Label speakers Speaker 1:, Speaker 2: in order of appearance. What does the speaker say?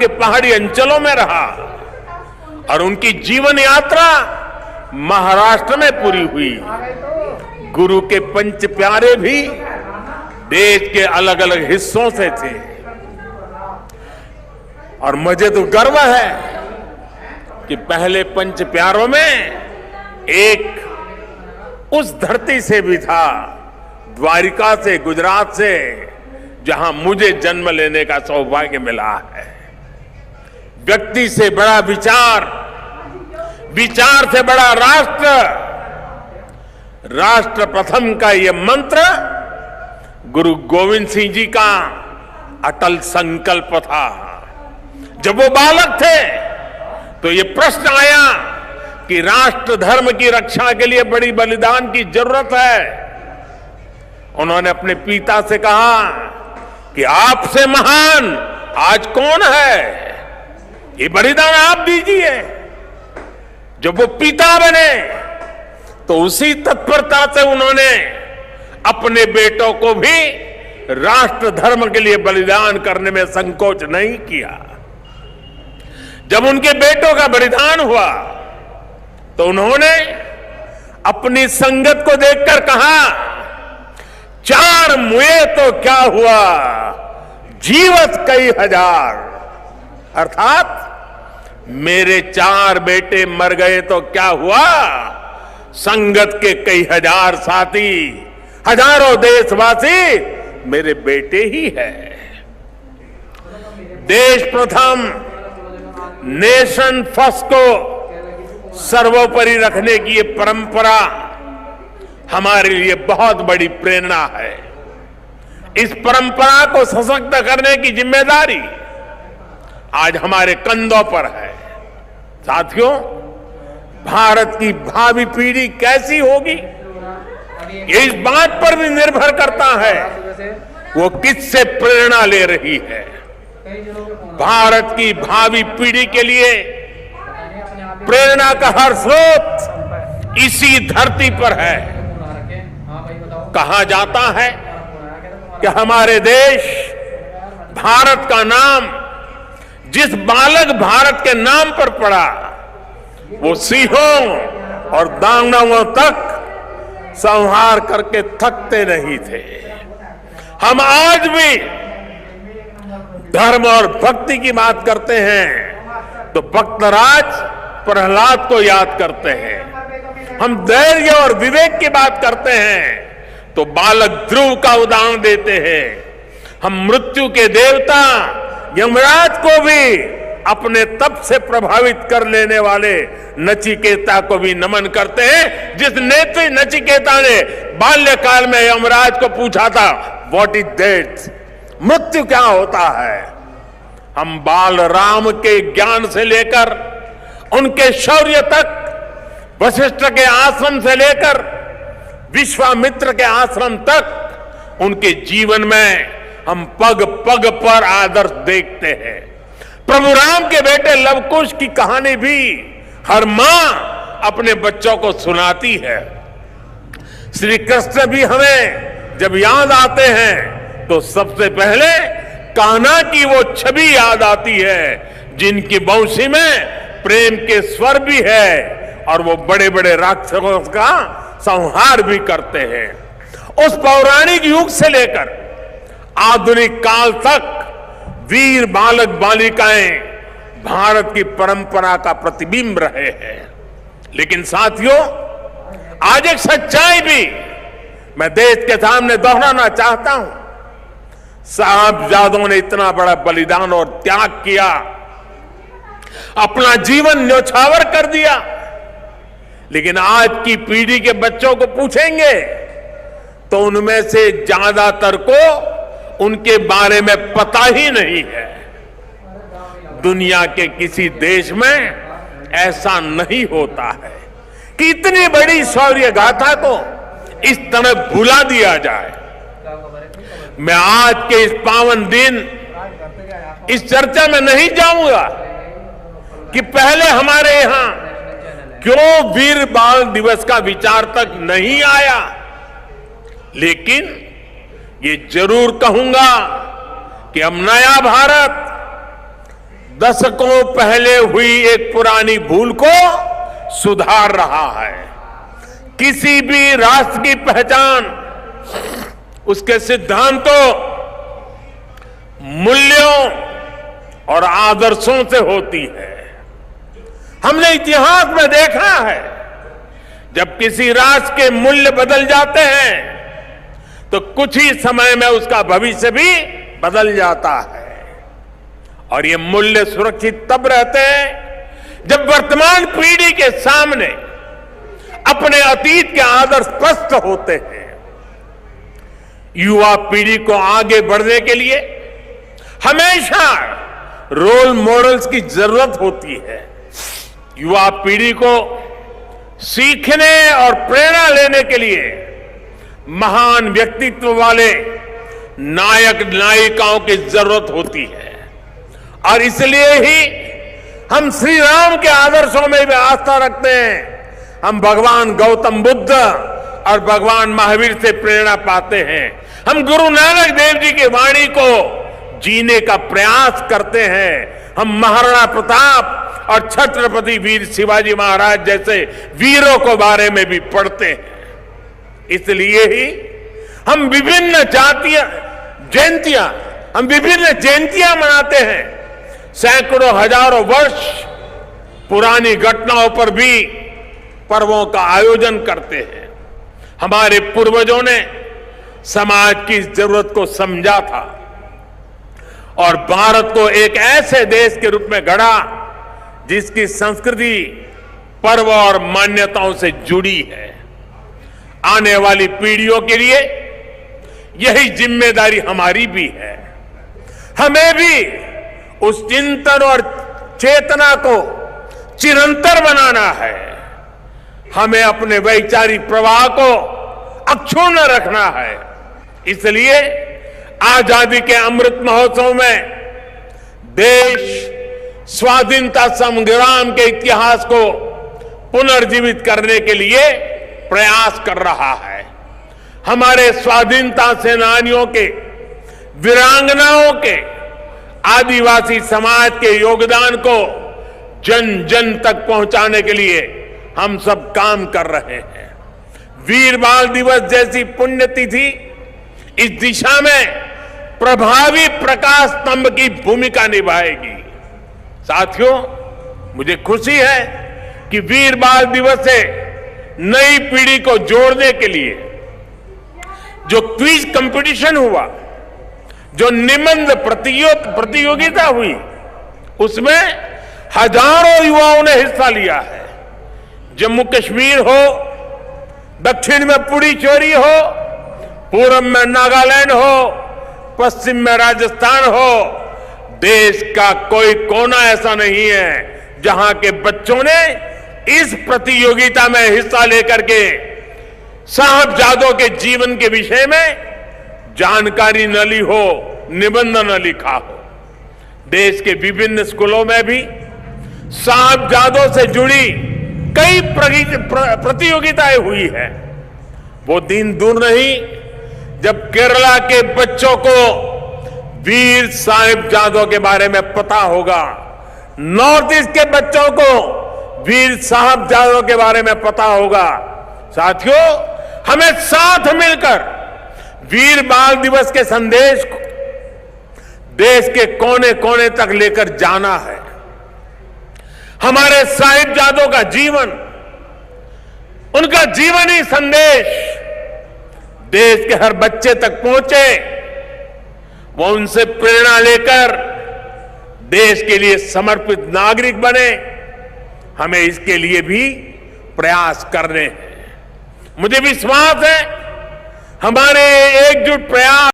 Speaker 1: के पहाड़ी अंचलों में रहा और उनकी जीवन यात्रा महाराष्ट्र में पूरी हुई। गुरु के पंच प्यारे भी देश के अलग अलग हिस्सों से थे और मुझे तो गर्व है कि पहले पंच प्यारों में एक उस धरती से भी था, द्वारिका से, गुजरात से, जहां मुझे जन्म लेने का सौभाग्य मिला है। व्यक्ति से बड़ा विचार, विचार से बड़ा राष्ट्र, राष्ट्र प्रथम का यह मंत्र गुरु गोविंद सिंह जी का अटल संकल्प था। जब वो बालक थे तो ये प्रश्न आया कि राष्ट्र धर्म की रक्षा के लिए बड़ी बलिदान की जरूरत है। उन्होंने अपने पिता से कहा कि आपसे महान आज कौन है, ये बलिदान आप दीजिए। जब वो पिता बने तो उसी तत्परता से उन्होंने अपने बेटों को भी राष्ट्र धर्म के लिए बलिदान करने में संकोच नहीं किया। जब उनके बेटों का बलिदान हुआ तो उन्होंने अपनी संगत को देखकर कहा, चार मुए तो क्या हुआ, जीवत कई हजार। अर्थात मेरे चार बेटे मर गए तो क्या हुआ, संगत के कई हजार साथी, हजारों देशवासी मेरे बेटे ही हैं। देश प्रथम, नेशन फर्स्ट को सर्वोपरि रखने की ये परंपरा हमारे लिए बहुत बड़ी प्रेरणा है। इस परंपरा को सशक्त करने की जिम्मेदारी आज हमारे कंधों पर है। साथियों, भारत की भावी पीढ़ी कैसी होगी ये इस बात पर भी निर्भर करता है वो किससे प्रेरणा ले रही है। भारत की भावी पीढ़ी के लिए प्रेरणा का हर स्रोत इसी धरती पर है। कहा जाता है कि हमारे देश भारत का नाम जिस बालक भारत के नाम पर पड़ा वो सिंहों और दानवों तक संहार करके थकते नहीं थे। हम आज भी धर्म और भक्ति की बात करते हैं तो भक्तराज प्रहलाद को याद करते हैं। हम धैर्य और विवेक की बात करते हैं तो बालक ध्रुव का उदाहरण देते हैं। हम मृत्यु के देवता यमराज को भी अपने तप से प्रभावित कर लेने वाले नचिकेता को भी नमन करते हैं। जिस नेत्री नचिकेता ने बाल्यकाल में यमराज को पूछा था, व्हाट इज डेथ, मृत्यु क्या होता है। हम बाल राम के ज्ञान से लेकर उनके शौर्य तक, वशिष्ठ के आश्रम से लेकर विश्वामित्र के आश्रम तक, उनके जीवन में हम पग पग पर आदर्श देखते हैं। प्रभु राम के बेटे लवकुश की कहानी भी हर मां अपने बच्चों को सुनाती है। श्री कृष्ण भी हमें जब याद आते हैं तो सबसे पहले कान्हा की वो छवि याद आती है जिनकी बंशी में प्रेम के स्वर भी है और वो बड़े बड़े राक्षसों का संहार भी करते हैं। उस पौराणिक युग से लेकर आधुनिक काल तक वीर बालक बालिकाएं भारत की परंपरा का प्रतिबिंब रहे हैं। लेकिन साथियों, आज एक सच्चाई भी मैं देश के सामने दोहराना चाहता हूं। साहबजादों ने इतना बड़ा बलिदान और त्याग किया, अपना जीवन न्योछावर कर दिया, लेकिन आज की पीढ़ी के बच्चों को पूछेंगे तो उनमें से ज्यादातर को उनके बारे में पता ही नहीं है। दुनिया के किसी देश में ऐसा नहीं होता है कि इतनी बड़ी शौर्य गाथा को इस तरह भुला दिया जाए। मैं आज के इस पावन दिन इस चर्चा में नहीं जाऊंगा कि पहले हमारे यहां क्यों वीर बाल दिवस का विचार तक नहीं आया, लेकिन ये जरूर कहूंगा कि हम नया भारत दशकों पहले हुई एक पुरानी भूल को सुधार रहा है। किसी भी राष्ट्र की पहचान उसके सिद्धांतों, मूल्यों और आदर्शों से होती है। हमने इतिहास में देखा है, जब किसी राष्ट्र के मूल्य बदल जाते हैं तो कुछ ही समय में उसका भविष्य भी बदल जाता है। और ये मूल्य सुरक्षित तब रहते हैं जब वर्तमान पीढ़ी के सामने अपने अतीत के आदर्श स्पष्ट होते हैं। युवा पीढ़ी को आगे बढ़ने के लिए हमेशा रोल मॉडल्स की जरूरत होती है। युवा पीढ़ी को सीखने और प्रेरणा लेने के लिए महान व्यक्तित्व वाले नायक नायिकाओं की जरूरत होती है। और इसलिए ही हम श्री राम के आदर्शों में भी आस्था रखते हैं। हम भगवान गौतम बुद्ध और भगवान महावीर से प्रेरणा पाते हैं। हम गुरु नानक देव जी की वाणी को जीने का प्रयास करते हैं। हम महाराणा प्रताप और छत्रपति वीर शिवाजी महाराज जैसे वीरों के बारे में भी पढ़ते हैं। इसलिए ही हम विभिन्न जयंतियां मनाते हैं। सैकड़ों हजारों वर्ष पुरानी घटनाओं पर भी पर्वों का आयोजन करते हैं। हमारे पूर्वजों ने समाज की जरूरत को समझा था और भारत को एक ऐसे देश के रूप में गढ़ा जिसकी संस्कृति पर्व और मान्यताओं से जुड़ी है। आने वाली पीढ़ियों के लिए यही जिम्मेदारी हमारी भी है। हमें भी उस चिंतन और चेतना को चिरंतर बनाना है। हमें अपने वैचारिक प्रवाह को अक्षुण्ण रखना है। इसलिए आजादी के अमृत महोत्सव में देश स्वाधीनता संग्राम के इतिहास को पुनर्जीवित करने के लिए प्रयास कर रहा है। हमारे स्वाधीनता सेनानियों के, वीरांगनाओं के, आदिवासी समाज के योगदान को जन जन तक पहुंचाने के लिए हम सब काम कर रहे हैं। वीर बाल दिवस जैसी पुण्यतिथि इस दिशा में प्रभावी प्रकाश स्तंभ की भूमिका निभाएगी। साथियों, मुझे खुशी है कि वीर बाल दिवस से नई पीढ़ी को जोड़ने के लिए जो क्विज कंपटीशन हुआ, जो निबंध प्रतियोगिता हुई, उसमें हजारों युवाओं ने हिस्सा लिया है। जम्मू कश्मीर हो, दक्षिण में पुडुचेरी हो, पूर्व में नागालैंड हो, पश्चिम में राजस्थान हो, देश का कोई कोना ऐसा नहीं है जहां के बच्चों ने इस प्रतियोगिता में हिस्सा लेकर के साहबजादों के जीवन के विषय में जानकारी न ली हो, निबंध न लिखा हो। देश के विभिन्न स्कूलों में भी साहबजादों से जुड़ी कई प्रतियोगिताएं हुई है। वो दिन दूर नहीं जब केरला के बच्चों को वीर साहिबजादों के बारे में पता होगा, नॉर्थ ईस्ट के बच्चों को वीर साहिबजादों के बारे में पता होगा। साथियों, हमें साथ मिलकर वीर बाल दिवस के संदेश को देश के कोने कोने तक लेकर जाना है। हमारे साहिबजादों का जीवन, उनका जीवनी संदेश देश के हर बच्चे तक पहुंचे, वो उनसे प्रेरणा लेकर देश के लिए समर्पित नागरिक बने। हमें इसके लिए भी प्रयास करने हैं। मुझे विश्वास है हमारे एकजुट प्रयास